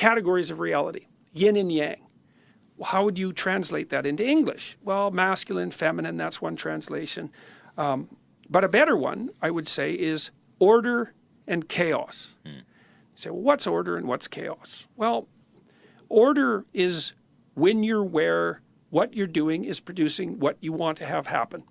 categories of reality, yin and yang. Well, how would you translate that into English? Well, masculine, feminine, that's one translation. But a better one, I would say, is order and chaos. You say, well, what's order and what's chaos? Well, order is when you're where what you're doing is producing what you want to have happen.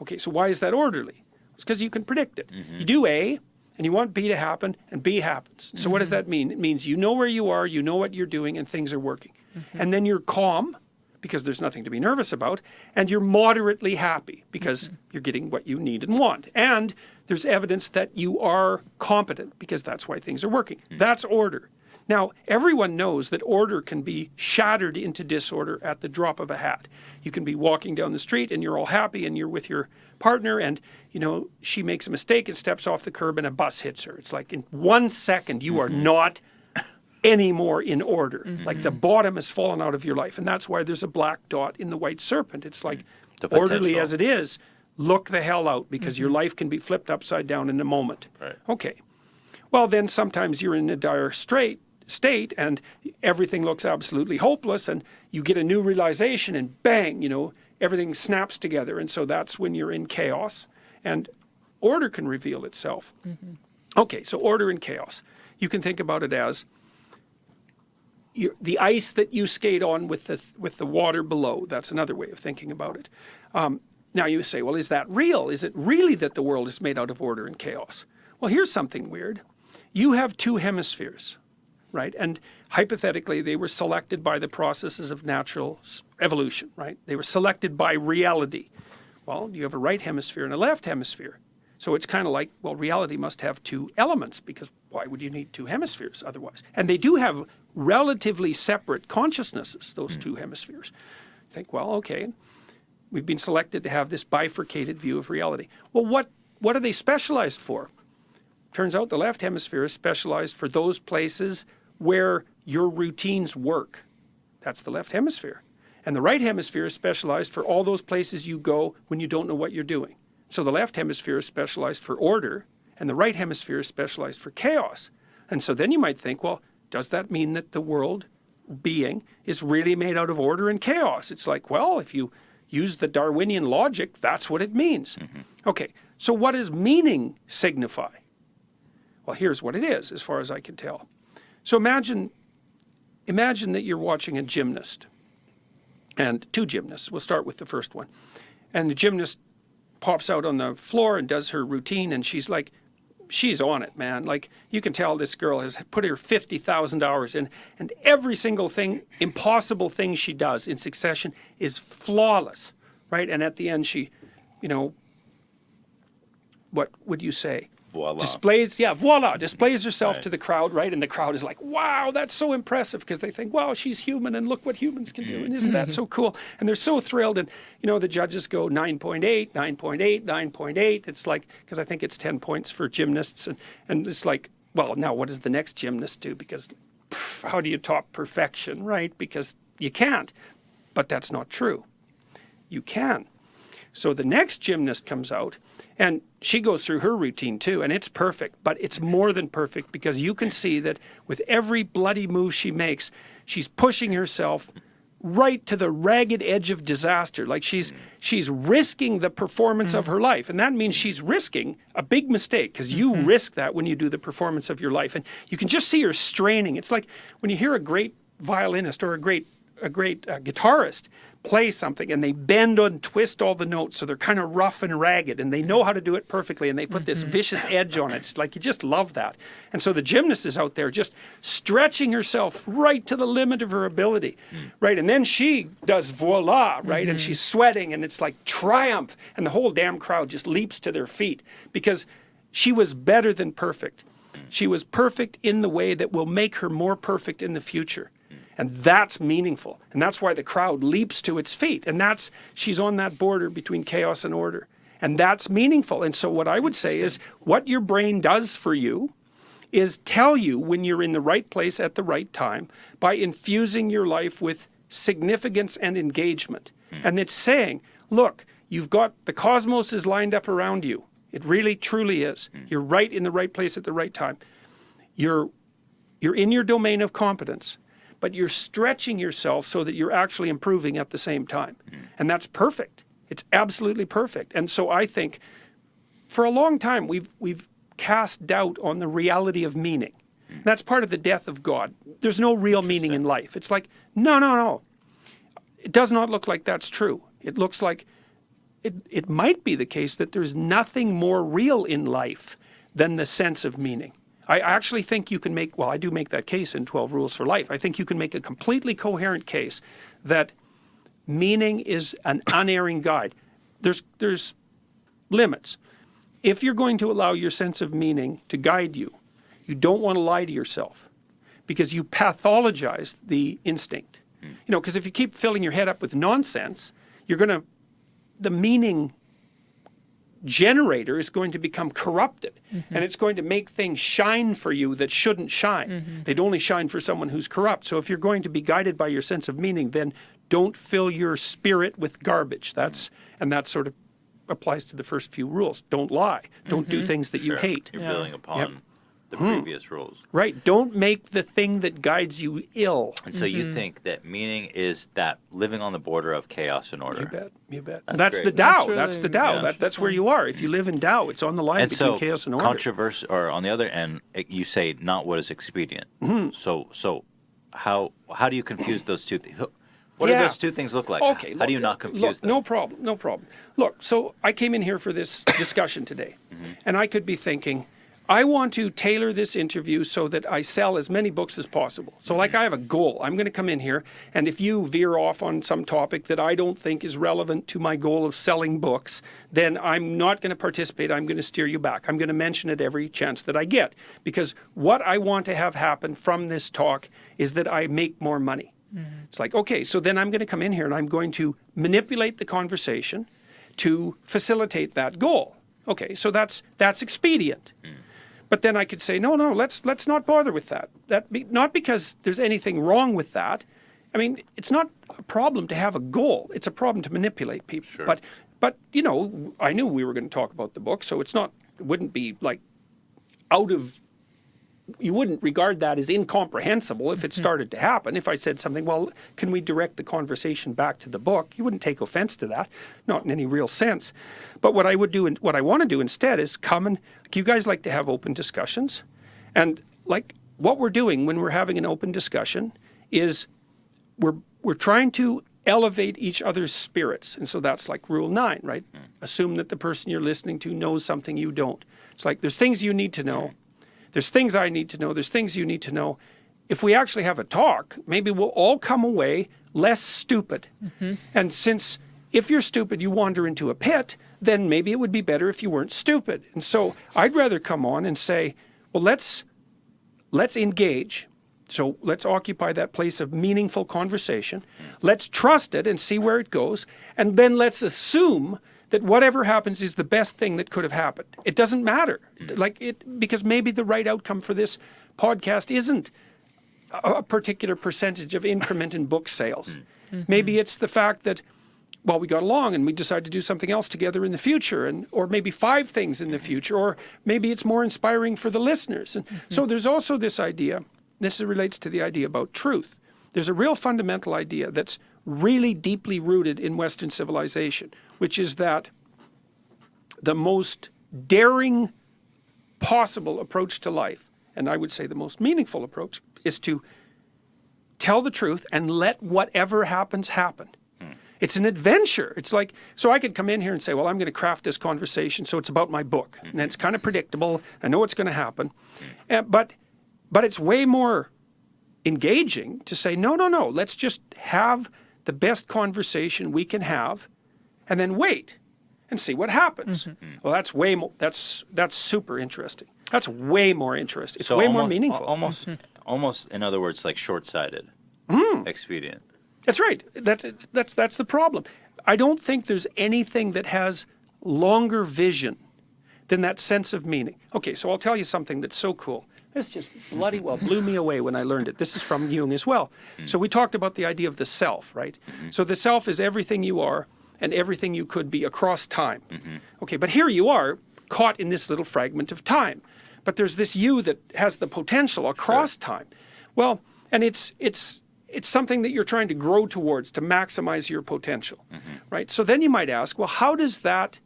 Okay, so why is that orderly? It's because you can predict it. You do A, and you want B to happen, and B happens. So what does that mean? It means you know where you are, you know what you're doing, and things are working. And then you're calm, because there's nothing to be nervous about, and you're moderately happy, because you're getting what you need and want. And there's evidence that you are competent, because that's why things are working. That's order. Now, everyone knows that order can be shattered into disorder at the drop of a hat. You can be walking down the street and you're all happy and you're with your partner and, you know, she makes a mistake and steps off the curb and a bus hits her. It's like in 1 second you are not anymore in order. Like the bottom has fallen out of your life. And that's why there's a black dot in the white serpent. It's like, orderly as it is, look the hell out, because your life can be flipped upside down in a moment. Right. Okay. Well, then sometimes you're in a dire state and everything looks absolutely hopeless and you get a new realization and bang, you know, everything snaps together. And so that's when you're in chaos and order can reveal itself. Okay, so order and chaos. You can think about it as the ice that you skate on with the water below. That's another way of thinking about it. Now you say, well, is that real? Is it really that the world is made out of order and chaos? Well, here's something weird. You have two hemispheres, right? And hypothetically, they were selected by the processes of natural evolution, right? They were selected by reality. Well, you have a right hemisphere and a left hemisphere. So it's kind of like, well, reality must have two elements, because why would you need two hemispheres otherwise? And they do have relatively separate consciousnesses, those two hemispheres. Think, well, okay, we've been selected to have this bifurcated view of reality. Well, what are they specialized for? Turns out the left hemisphere is specialized for those places where your routines work. That's the left hemisphere. And the right hemisphere is specialized for all those places you go when you don't know what you're doing. So the left hemisphere is specialized for order, and the right hemisphere is specialized for chaos. And so then you might think, well, does that mean that the world being is really made out of order and chaos? It's like, well, if you use the Darwinian logic, that's what it means. Okay, so what does meaning signify? Well, here's what it is, as far as I can tell. So imagine that you're watching a gymnast, and two gymnasts. We'll start with the first one. And the gymnast pops out on the floor and does her routine, and she's like, she's on it, man. Like, you can tell this girl has put her 50,000 hours in, and every single thing, impossible thing she does in succession is flawless, right? And at the end, she, you know, what would you say? Voila. Displays herself to the crowd, right? And the crowd is like, wow, that's so impressive, because they think, wow, she's human and look what humans can do. And isn't that so cool? And they're so thrilled. And, you know, the judges go 9.8, 9.8, 9.8. It's like, because I think it's 10 points for gymnasts. And it's like, well, now what does the next gymnast do? Because how do you top perfection, right? Because you can't. But that's not true. You can. So the next gymnast comes out, and she goes through her routine too, and it's perfect, but it's more than perfect, because you can see that with every bloody move she makes, she's pushing herself right to the ragged edge of disaster. Like she's risking the performance of her life. And that means she's risking a big mistake, because you risk that when you do the performance of your life. And you can just see her straining. It's like when you hear a great violinist or a great guitarist play something, and they bend and twist all the notes, so they're kind of rough and ragged, and they know how to do it perfectly, and they put this vicious edge on it. It's like, you just love that. And so the gymnast is out there just stretching herself right to the limit of her ability, right? And then she does voila, right? And she's sweating, and it's like triumph, and the whole damn crowd just leaps to their feet, because she was better than perfect. She was perfect in the way that will make her more perfect in the future. And that's meaningful. And that's why the crowd leaps to its feet. And she's on that border between chaos and order. And that's meaningful. And so what I would say is, what your brain does for you is tell you when you're in the right place at the right time by infusing your life with significance and engagement. And it's saying, look, you've got, the cosmos is lined up around you. It really, truly is. You're right in the right place at the right time. You're you're in your domain of competence, but you're stretching yourself so that you're actually improving at the same time. And that's perfect. It's absolutely perfect. And so I think for a long time we've cast doubt on the reality of meaning. That's part of the death of God. There's no real meaning in life. It's like, no. It does not look like that's true. It looks like it might be the case that there's nothing more real in life than the sense of meaning. I actually think you can make, well, I do make that case in 12 Rules for Life. I think you can make a completely coherent case that meaning is an unerring guide. There's limits. If you're going to allow your sense of meaning to guide you, you don't want to lie to yourself because you pathologize the instinct. You know, because if you keep filling your head up with nonsense, the meaning generator is going to become corrupted, and it's going to make things shine for you that shouldn't shine. They'd only shine for someone who's corrupt. So if you're going to be guided by your sense of meaning, then don't fill your spirit with garbage. And that sort of applies to the first few rules. Don't lie. Don't do things that you hate. You're building upon the previous rules. Right. Don't make the thing that guides you ill. And so you think that meaning is that living on the border of chaos and order. You bet. That's the great. Tao. That's That's the really Tao. That's where you are. If you live in Tao, it's on the line And between so chaos and order. controversy, or on the other end, you say not what is expedient. So how do you confuse those two things? What do those two things look like? Okay. How do you not confuse them? No problem. Look, so I came in here for this discussion today, and I could be thinking, I want to tailor this interview so that I sell as many books as possible. So like I have a goal. I'm going to come in here, and if you veer off on some topic that I don't think is relevant to my goal of selling books, then I'm not going to participate. I'm going to steer you back. I'm going to mention it every chance that I get, because what I want to have happen from this talk is that I make more money. It's like, okay, so then I'm going to come in here and I'm going to manipulate the conversation to facilitate that goal. Okay, so that's expedient. But then I could say, no, let's not bother with that. Not because there's anything wrong with that. I mean, it's not a problem to have a goal. It's a problem to manipulate people. Sure. But you know, I knew we were going to talk about the book, so it wouldn't be like you wouldn't regard that as incomprehensible if it started to happen. If I said something, well, can we direct the conversation back to the book? You wouldn't take offense to that, not in any real sense. But what I would do, and what I want to do instead is you guys like to have open discussions. And like what we're doing when we're having an open discussion is we're trying to elevate each other's spirits. And so that's like rule 9, right? Assume that the person you're listening to knows something you don't. It's like there's things you need to know. There's things I need to know. There's things you need to know. If we actually have a talk, maybe we'll all come away less stupid. And since if you're stupid, you wander into a pit, then maybe it would be better if you weren't stupid. And so I'd rather come on and say, well, let's engage. So let's occupy that place of meaningful conversation. Let's trust it and see where it goes. And then let's assume that whatever happens is the best thing that could have happened. It doesn't matter, because maybe the right outcome for this podcast isn't a particular percentage of increment in book sales. Maybe it's the fact that, well, we got along and we decided to do something else together in the future, or maybe 5 things in the future, or maybe it's more inspiring for the listeners. And so there's also this idea, this relates to the idea about truth. There's a real fundamental idea that's really deeply rooted in Western civilization, which is that the most daring possible approach to life, and I would say the most meaningful approach, is to tell the truth and let whatever happens happen. It's an adventure. It's like, so I could come in here and say, well, I'm going to craft this conversation so it's about my book. And it's kind of predictable. I know what's going to happen. But it's way more engaging to say, no, let's just have the best conversation we can have and then wait and see what happens. Well, that's way more, that's super interesting. That's way more interesting. It's way more meaningful. Almost, in other words, like short-sighted, expedient. That's right. That's the problem. I don't think there's anything that has longer vision than that sense of meaning. Okay, so I'll tell you something that's so cool. This just bloody well blew me away when I learned it. This is from Jung as well. So we talked about the idea of the self, right? So the self is everything you are and everything you could be across time. Okay, but here you are caught in this little fragment of time. but there's this you that has the potential across time. Well, and it's something that you're trying to grow towards to maximize your potential, right? So then you might ask, well, how does that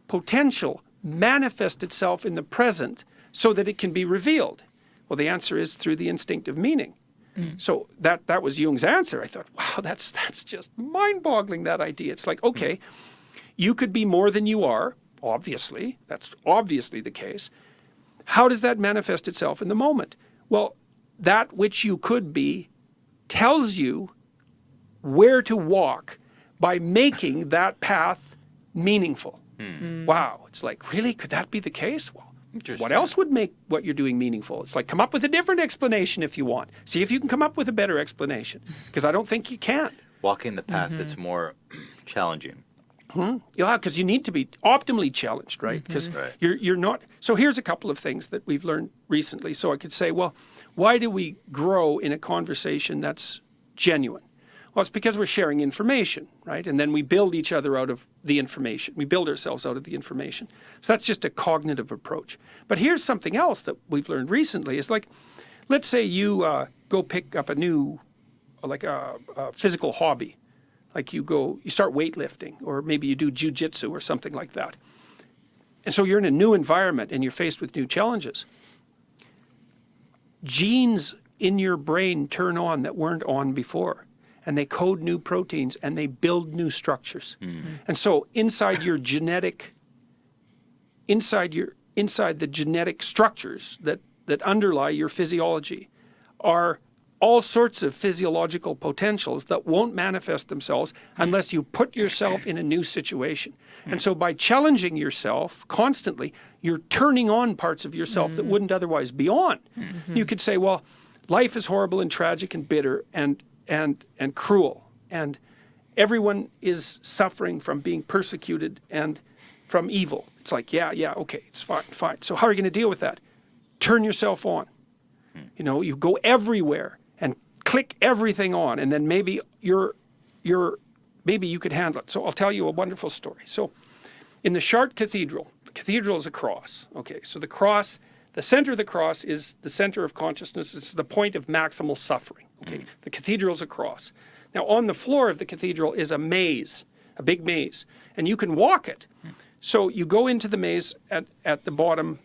potential manifest itself in the present so that it can be revealed? Well, the answer is through the instinctive meaning. So that was Jung's answer. I thought, wow, that's just mind-boggling, that idea. It's like, okay, you could be more than you are, obviously. That's obviously the case. How does that manifest itself in the moment? Well, that which you could be tells you where to walk by making that path meaningful. Wow. It's like, really? Could that be the case? Well, what else would make what you're doing meaningful? It's like, come up with a different explanation if you want. See if you can come up with a better explanation, because I don't think you can. Walking the path that's more challenging. Yeah, because you need to be optimally challenged, right? Because you're not. So here's a couple of things that we've learned recently. So I could say, well, why do we grow in a conversation that's genuine? Well, it's because we're sharing information, right? And then we build each other out of the information. We build ourselves out of the information. So that's just a cognitive approach. But here's something else that we've learned recently. Is like, let's say you go pick up a new, like a physical hobby. Like you start weightlifting, or maybe you do jujitsu or something like that. And so you're in a new environment and you're faced with new challenges. Genes in your brain turn on that weren't on before, and they code new proteins and they build new structures. And so inside the genetic structures that underlie your physiology are all sorts of physiological potentials that won't manifest themselves unless you put yourself in a new situation. And so by challenging yourself constantly, you're turning on parts of yourself that wouldn't otherwise be on. You could say, well, life is horrible and tragic and bitter and cruel, and everyone is suffering from being persecuted and from evil. It's like, yeah, okay, it's fine. So how are you going to deal with that? Turn yourself on. You go everywhere and click everything on, and then maybe maybe you could handle it. So I'll tell you a wonderful story. So in the Chartres Cathedral, the cathedral is a cross. Okay, so the cross, the center of the cross is the center of consciousness. It's the point of maximal suffering. Okay, the cathedral's a cross. Now on the floor of the cathedral is a maze, a big maze, and you can walk it. So you go into the maze at the bottom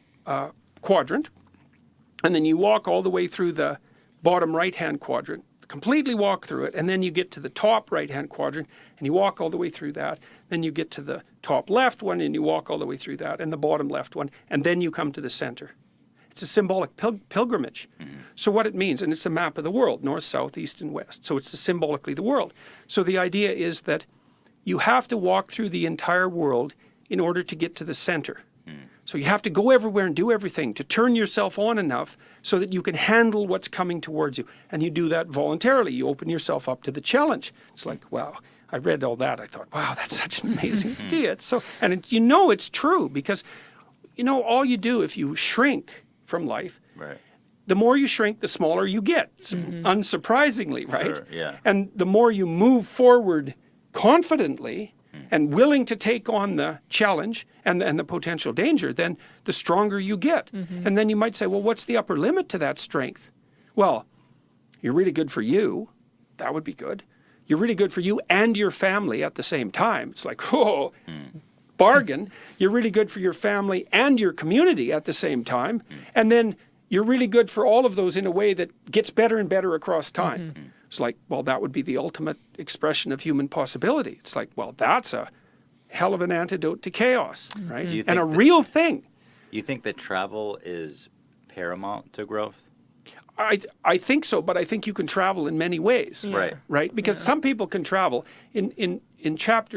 quadrant, and then you walk all the way through the bottom right-hand quadrant, completely walk through it, and then you get to the top right-hand quadrant, and you walk all the way through that. Then you get to the top left one, and you walk all the way through that, and the bottom left one, and then you come to the center. It's a symbolic pilgrimage. So what it means, and it's a map of the world, north, south, east, and west. So it's symbolically the world. So the idea is that you have to walk through the entire world in order to get to the center. So you have to go everywhere and do everything to turn yourself on enough so that you can handle what's coming towards you. And you do that voluntarily. You open yourself up to the challenge. It's like, wow, I read all that. I thought, wow, that's such an amazing idea. It's so, and it's true, because, all you do if you shrink from life, the more you shrink, the smaller you get, unsurprisingly, right? Sure, yeah. And the more you move forward confidently and willing to take on the challenge and the potential danger, then the stronger you get. And then you might say, well, what's the upper limit to that strength? Well, you're really good for you. That would be good. You're really good for you and your family at the same time. It's like, oh, bargain. You're really good for your family and your community at the same time. And then you're really good for all of those in a way that gets better and better across time. It's like, well, that would be the ultimate expression of human possibility. It's like, well, that's a hell of an antidote to chaos, right? And a real thing. You think that travel is paramount to growth? I think so, but I think you can travel in many ways. Right. Right? Because some people can travel. In chapter